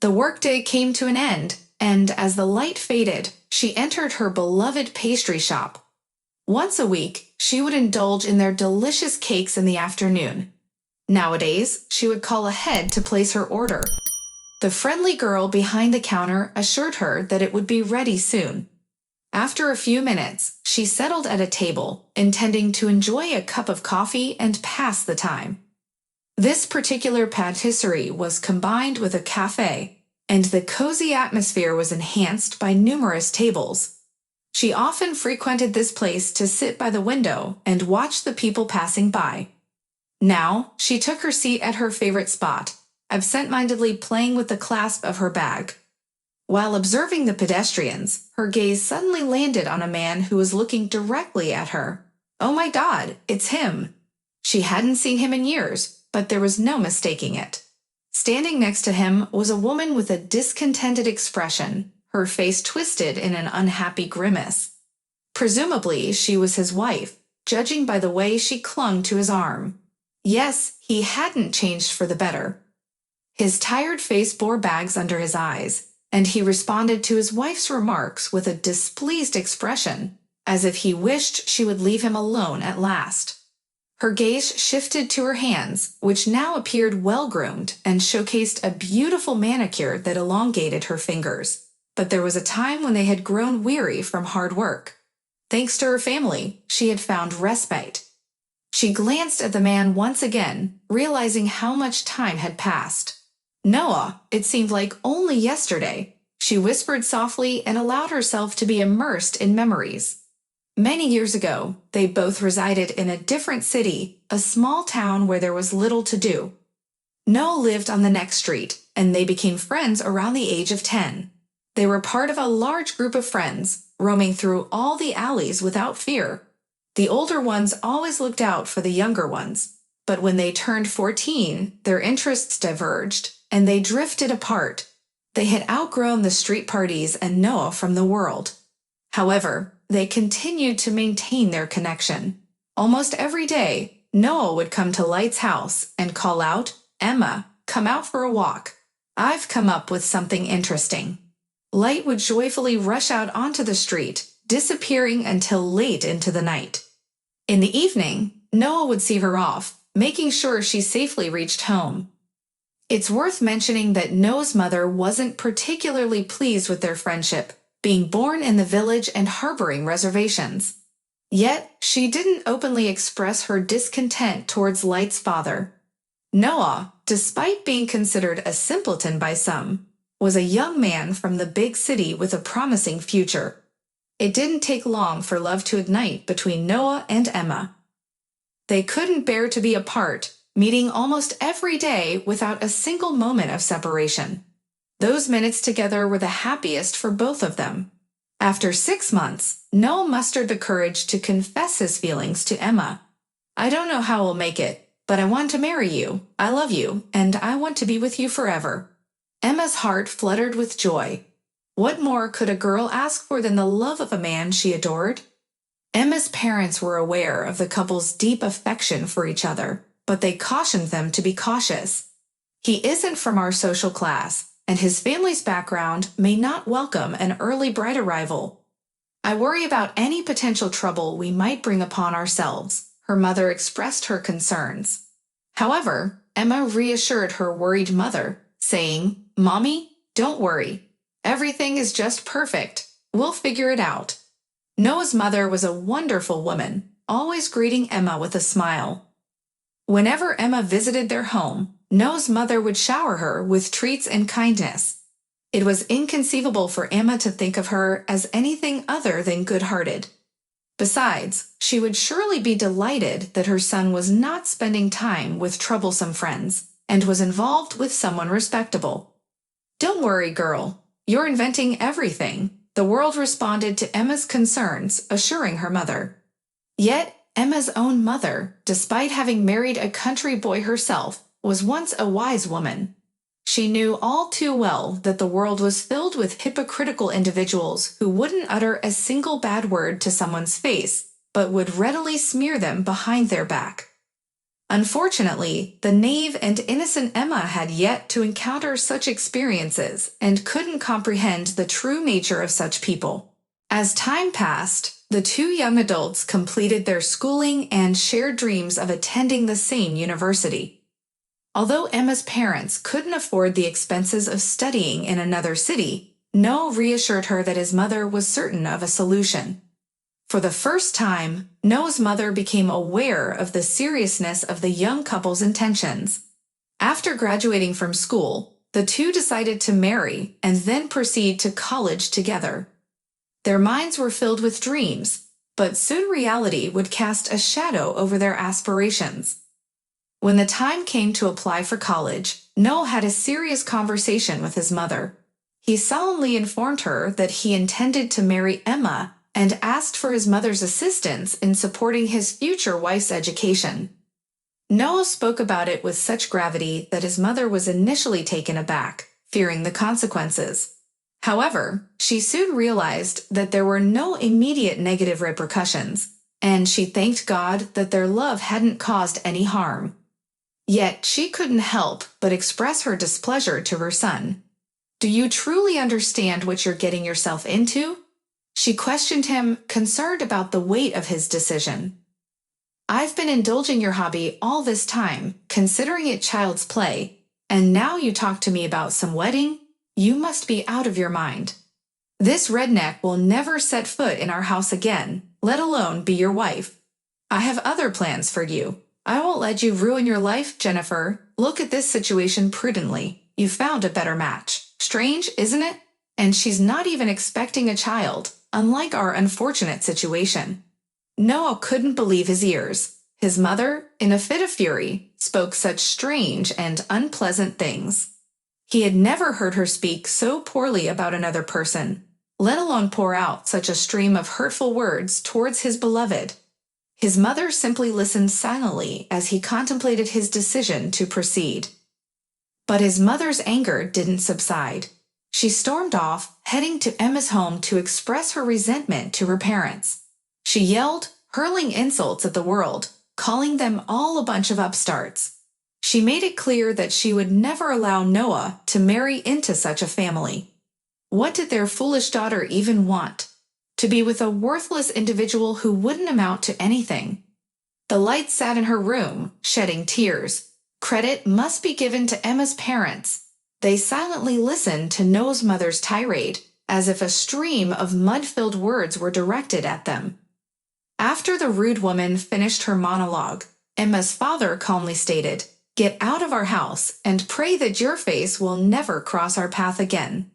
The workday came to an end, and as the light faded, she entered her beloved pastry shop. Once a week, she would indulge in their delicious cakes in the afternoon. Nowadays, she would call ahead to place her order. The friendly girl behind the counter assured her that it would be ready soon. After a few minutes, she settled at a table, intending to enjoy a cup of coffee and pass the time. This particular patisserie was combined with a cafe, and the cozy atmosphere was enhanced by numerous tables. She often frequented this place to sit by the window and watch the people passing by. Now, she took her seat at her favorite spot, absent-mindedly playing with the clasp of her bag. While observing the pedestrians, her gaze suddenly landed on a man who was looking directly at her. Oh my God, it's him! She hadn't seen him in years, but there was no mistaking it. Standing next to him was a woman with a discontented expression, her face twisted in an unhappy grimace. Presumably, she was his wife, judging by the way she clung to his arm. Yes, he hadn't changed for the better. His tired face bore bags under his eyes, and he responded to his wife's remarks with a displeased expression, as if he wished she would leave him alone at last. Her gaze shifted to her hands, which now appeared well-groomed and showcased a beautiful manicure that elongated her fingers. But there was a time when they had grown weary from hard work. Thanks to her family, she had found respite. She glanced at the man once again, realizing how much time had passed. Noah, it seemed like only yesterday, she whispered softly and allowed herself to be immersed in memories. Many years ago, they both resided in a different city, a small town where there was little to do. Noah lived on the next street, and they became friends around the age of 10. They were part of a large group of friends, roaming through all the alleys without fear. The older ones always looked out for the younger ones, but when they turned 14, their interests diverged, and they drifted apart. They had outgrown the street parties and Noah from the world. However, they continued to maintain their connection. Almost every day, Noah would come to Light's house and call out, "Emma, come out for a walk. I've come up with something interesting." Light would joyfully rush out onto the street, disappearing until late into the night. In the evening, Noah would see her off, making sure she safely reached home. It's worth mentioning that Noah's mother wasn't particularly pleased with their friendship, being born in the village and harboring reservations. Yet, she didn't openly express her discontent towards Light's father. Noah, despite being considered a simpleton by some, was a young man from the big city with a promising future. It didn't take long for love to ignite between Noah and Emma. They couldn't bear to be apart, meeting almost every day without a single moment of separation. Those minutes together were the happiest for both of them. After 6 months, Noah mustered the courage to confess his feelings to Emma. "I don't know how we'll make it, but I want to marry you, I love you, and I want to be with you forever." Emma's heart fluttered with joy. What more could a girl ask for than the love of a man she adored? Emma's parents were aware of the couple's deep affection for each other, but they cautioned them to be cautious. "He isn't from our social class, and his family's background may not welcome an early bride arrival. I worry about any potential trouble we might bring upon ourselves," her mother expressed her concerns. However, Emma reassured her worried mother, saying, "Mommy, don't worry. Everything is just perfect. We'll figure it out." Noah's mother was a wonderful woman, always greeting Emma with a smile. Whenever Emma visited their home, Noah's mother would shower her with treats and kindness. It was inconceivable for Emma to think of her as anything other than good-hearted. Besides, she would surely be delighted that her son was not spending time with troublesome friends and was involved with someone respectable. "Don't worry, girl. You're inventing everything," the world responded to Emma's concerns, assuring her mother. Yet, Emma's own mother, despite having married a country boy herself, was once a wise woman. She knew all too well that the world was filled with hypocritical individuals who wouldn't utter a single bad word to someone's face, but would readily smear them behind their back. Unfortunately, the naive and innocent Emma had yet to encounter such experiences and couldn't comprehend the true nature of such people. As time passed, the two young adults completed their schooling and shared dreams of attending the same university. Although Emma's parents couldn't afford the expenses of studying in another city, Noah reassured her that his mother was certain of a solution. For the first time, Noah's mother became aware of the seriousness of the young couple's intentions. After graduating from school, the two decided to marry and then proceed to college together. Their minds were filled with dreams, but soon reality would cast a shadow over their aspirations. When the time came to apply for college, Noah had a serious conversation with his mother. He solemnly informed her that he intended to marry Emma and asked for his mother's assistance in supporting his future wife's education. Noah spoke about it with such gravity that his mother was initially taken aback, fearing the consequences. However, she soon realized that there were no immediate negative repercussions, and she thanked God that their love hadn't caused any harm. Yet she couldn't help but express her displeasure to her son. "Do you truly understand what you're getting yourself into?" She questioned him, concerned about the weight of his decision. "I've been indulging your hobby all this time, considering it child's play, and now you talk to me about some wedding? You must be out of your mind. This redneck will never set foot in our house again, let alone be your wife. I have other plans for you. I won't let you ruin your life, Jennifer. Look at this situation prudently. You found a better match. Strange, isn't it? And she's not even expecting a child, unlike our unfortunate situation." Noah couldn't believe his ears. His mother, in a fit of fury, spoke such strange and unpleasant things. He had never heard her speak so poorly about another person, let alone pour out such a stream of hurtful words towards his beloved. His mother simply listened silently as he contemplated his decision to proceed. But his mother's anger didn't subside. She stormed off, heading to Emma's home to express her resentment to her parents. She yelled, hurling insults at the world, calling them all a bunch of upstarts. She made it clear that she would never allow Noah to marry into such a family. What did their foolish daughter even want? To be with a worthless individual who wouldn't amount to anything. The light sat in her room, shedding tears. Credit must be given to Emma's parents. They silently listened to Noah's mother's tirade, as if a stream of mud-filled words were directed at them. After the rude woman finished her monologue, Emma's father calmly stated, "Get out of our house and pray that your face will never cross our path again."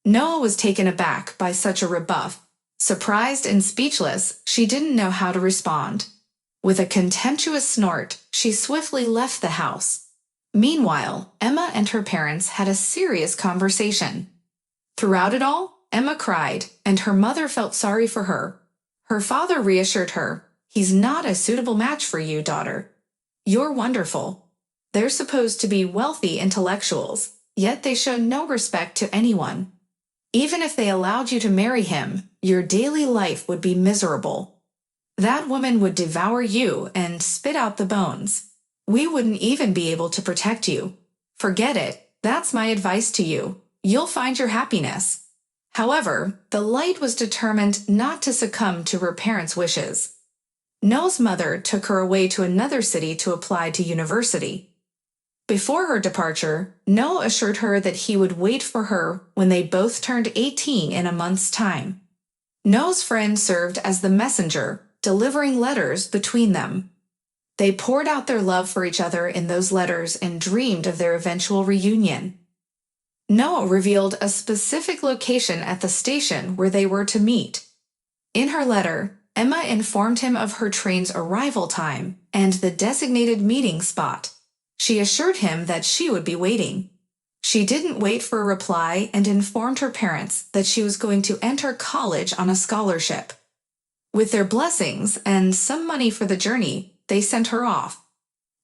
Noah was taken aback by such a rebuff. Surprised and speechless, she didn't know how to respond. With a contemptuous snort, she swiftly left the house. Meanwhile, Emma and her parents had a serious conversation. Throughout it all, Emma cried, and her mother felt sorry for her. Her father reassured her, "He's not a suitable match for you, daughter. You're wonderful." They're supposed to be wealthy intellectuals, yet they show no respect to anyone. Even if they allowed you to marry him, your daily life would be miserable. That woman would devour you and spit out the bones. We wouldn't even be able to protect you. Forget it. That's my advice to you. You'll find your happiness. However, the light was determined not to succumb to her parents' wishes. Noah's mother took her away to another city to apply to university. Before her departure, Noah assured her that he would wait for her when they both turned 18 in a month's time. Noah's friend served as the messenger, delivering letters between them. They poured out their love for each other in those letters and dreamed of their eventual reunion. Noah revealed a specific location at the station where they were to meet. In her letter, Emma informed him of her train's arrival time and the designated meeting spot. She assured him that she would be waiting. She didn't wait for a reply and informed her parents that she was going to enter college on a scholarship. With their blessings and some money for the journey, they sent her off.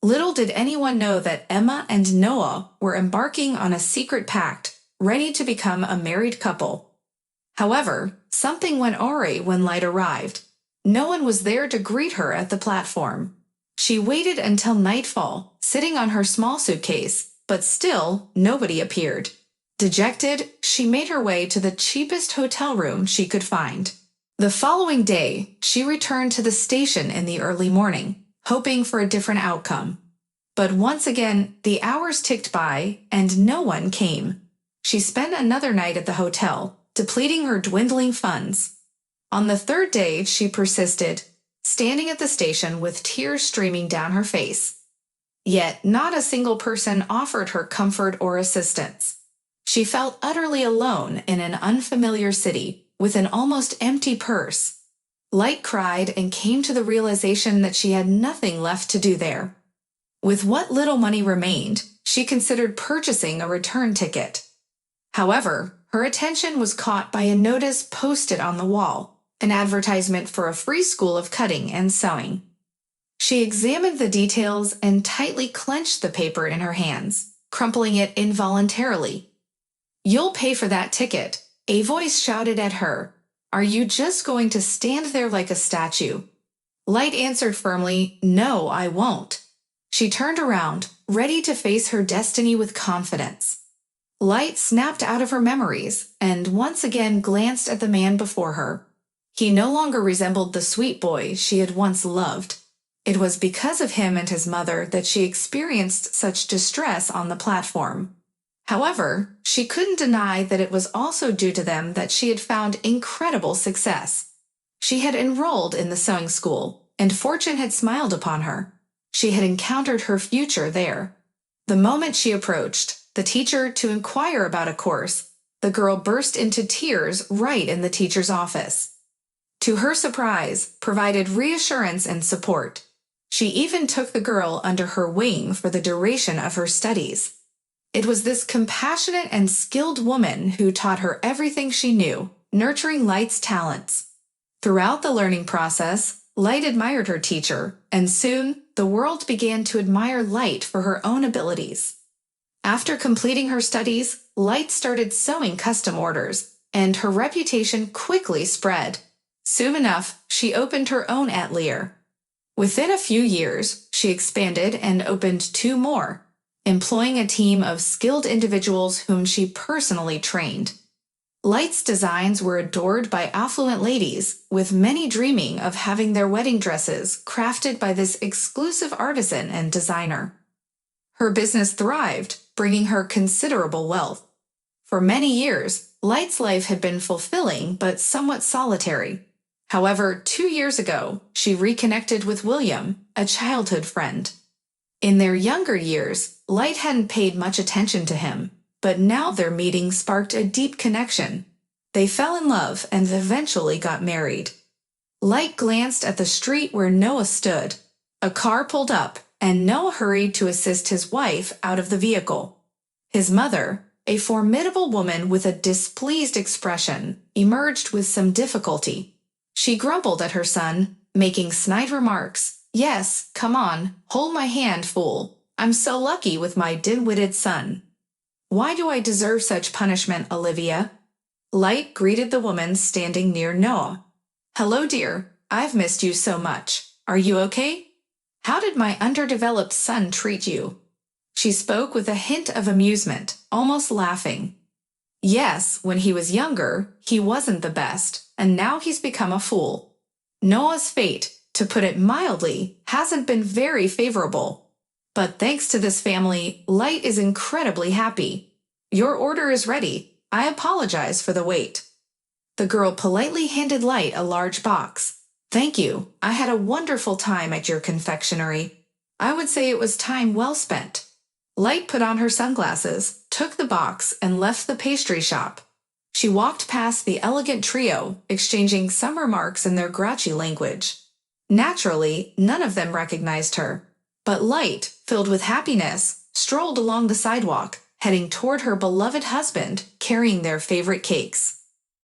Little did anyone know that Emma and Noah were embarking on a secret pact, ready to become a married couple. However, something went awry when light arrived. No one was there to greet her at the platform. She waited until nightfall, sitting on her small suitcase, but still nobody appeared. Dejected, she made her way to the cheapest hotel room she could find. The following day, she returned to the station in the early morning, hoping for a different outcome. But once again, the hours ticked by, and no one came. She spent another night at the hotel, depleting her dwindling funds. On the third day, she persisted, standing at the station with tears streaming down her face. Yet not a single person offered her comfort or assistance. She felt utterly alone in an unfamiliar city, with an almost empty purse. Light cried and came to the realization that she had nothing left to do there. With what little money remained, she considered purchasing a return ticket. However, her attention was caught by a notice posted on the wall, an advertisement for a free school of cutting and sewing. She examined the details and tightly clenched the paper in her hands, crumpling it involuntarily. "You'll pay for that ticket," a voice shouted at her. "Are you just going to stand there like a statue?" Light answered firmly, "No, I won't." She turned around, ready to face her destiny with confidence. Light snapped out of her memories and once again glanced at the man before her. He no longer resembled the sweet boy she had once loved. It was because of him and his mother that she experienced such distress on the platform. However, she couldn't deny that it was also due to them that she had found incredible success. She had enrolled in the sewing school, and fortune had smiled upon her. She had encountered her future there. The moment she approached the teacher to inquire about a course, the girl burst into tears right in the teacher's office. To her surprise, provided reassurance and support. She even took the girl under her wing for the duration of her studies. It was this compassionate and skilled woman who taught her everything she knew, nurturing Light's talents. Throughout the learning process, Light admired her teacher, and soon the world began to admire Light for her own abilities. After completing her studies, Light started sewing custom orders, and her reputation quickly spread. Soon enough, she opened her own atelier. Within a few years, she expanded and opened 2 more, employing a team of skilled individuals whom she personally trained. Light's designs were adored by affluent ladies, with many dreaming of having their wedding dresses crafted by this exclusive artisan and designer. Her business thrived, bringing her considerable wealth. For many years, Light's life had been fulfilling but somewhat solitary. However, 2 years ago, she reconnected with William, a childhood friend. In their younger years, Light hadn't paid much attention to him, but now their meeting sparked a deep connection. They fell in love and eventually got married. Light glanced at the street where Noah stood. A car pulled up, and Noah hurried to assist his wife out of the vehicle. His mother, a formidable woman with a displeased expression, emerged with some difficulty. She grumbled at her son, making snide remarks. "Yes, come on, hold my hand, fool. I'm so lucky with my dim-witted son." "Why do I deserve such punishment, Olivia?" Light greeted the woman standing near Noah. "Hello, dear. I've missed you so much. Are you okay? How did my underdeveloped son treat you?" She spoke with a hint of amusement, almost laughing. "Yes, when he was younger, he wasn't the best, and now he's become a fool. Noah's fate, to put it mildly, hasn't been very favorable. But thanks to this family, Light is incredibly happy. Your order is ready. I apologize for the wait." The girl politely handed Light a large box. "Thank you. I had a wonderful time at your confectionery. I would say it was time well spent." Light put on her sunglasses, took the box, and left the pastry shop. She walked past the elegant trio, exchanging some remarks in their grouchy language. Naturally, none of them recognized her. But Light, filled with happiness, strolled along the sidewalk, heading toward her beloved husband, carrying their favorite cakes.